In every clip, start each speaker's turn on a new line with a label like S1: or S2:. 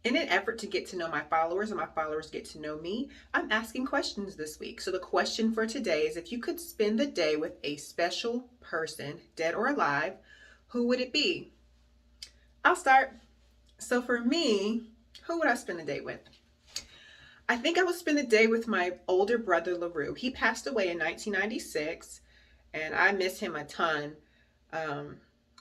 S1: In an effort to get to know my followers and my followers get to know me, I'm asking questions this week. So the question for today is, if you could spend the day with a special person, dead or alive, who would it be? I'll start. So for me, who would I spend the day with? I think I would spend the day with my older brother, LaRue. He passed away in 1996, and I miss him a ton. Um,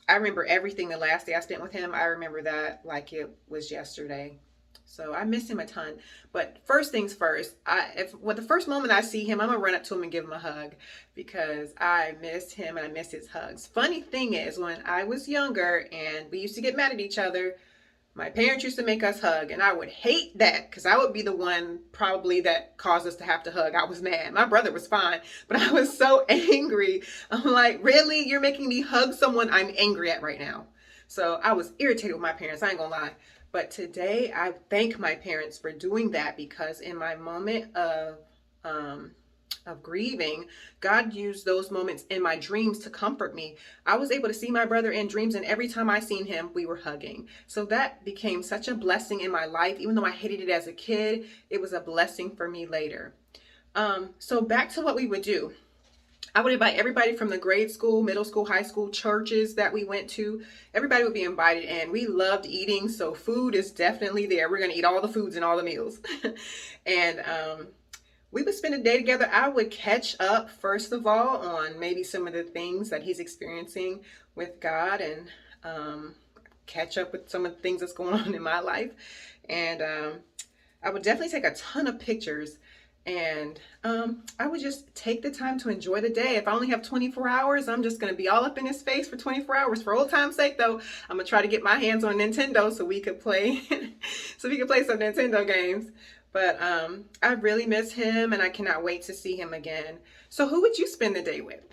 S1: I remember everything the last day I spent with him. I remember that like it was yesterday. So I miss him a ton. But first things first, the first moment I see him, I'm gonna run up to him and give him a hug because I miss him and I miss his hugs. Funny thing is, when I was younger and we used to get mad at each other, my parents used to make us hug, and I would hate that because I would be the one probably that caused us to have to hug. I was mad. My brother was fine, but I was so angry. I'm like, really? You're making me hug someone I'm angry at right now? So I was irritated with my parents. I ain't gonna lie. But today I thank my parents for doing that because in my moment um, of grieving, God used those moments in my dreams to comfort me. I was able to see my brother in dreams, and every time I seen him, we were hugging. So that became such a blessing in my life. Even though I hated it as a kid, it was a blessing for me later. So back to what we would do. I would invite everybody from the grade school, middle school, high school, churches that we went to. Everybody would be invited, and we loved eating. So food is definitely there. We're going to eat all the foods and all the meals. and we would spend a day together. I would catch up, first of all, on maybe some of the things that he's experiencing with God, and catch up with some of the things that's going on in my life. And I would definitely take a ton of pictures, and I would just take the time to enjoy the day. If I only have 24 hours, I'm just going to be all up in his face for 24 hours. For old time's sake, though, I'm going to try to get my hands on Nintendo so we could play so we could play some Nintendo games. But I really miss him, and I cannot wait to see him again. So who would you spend the day with?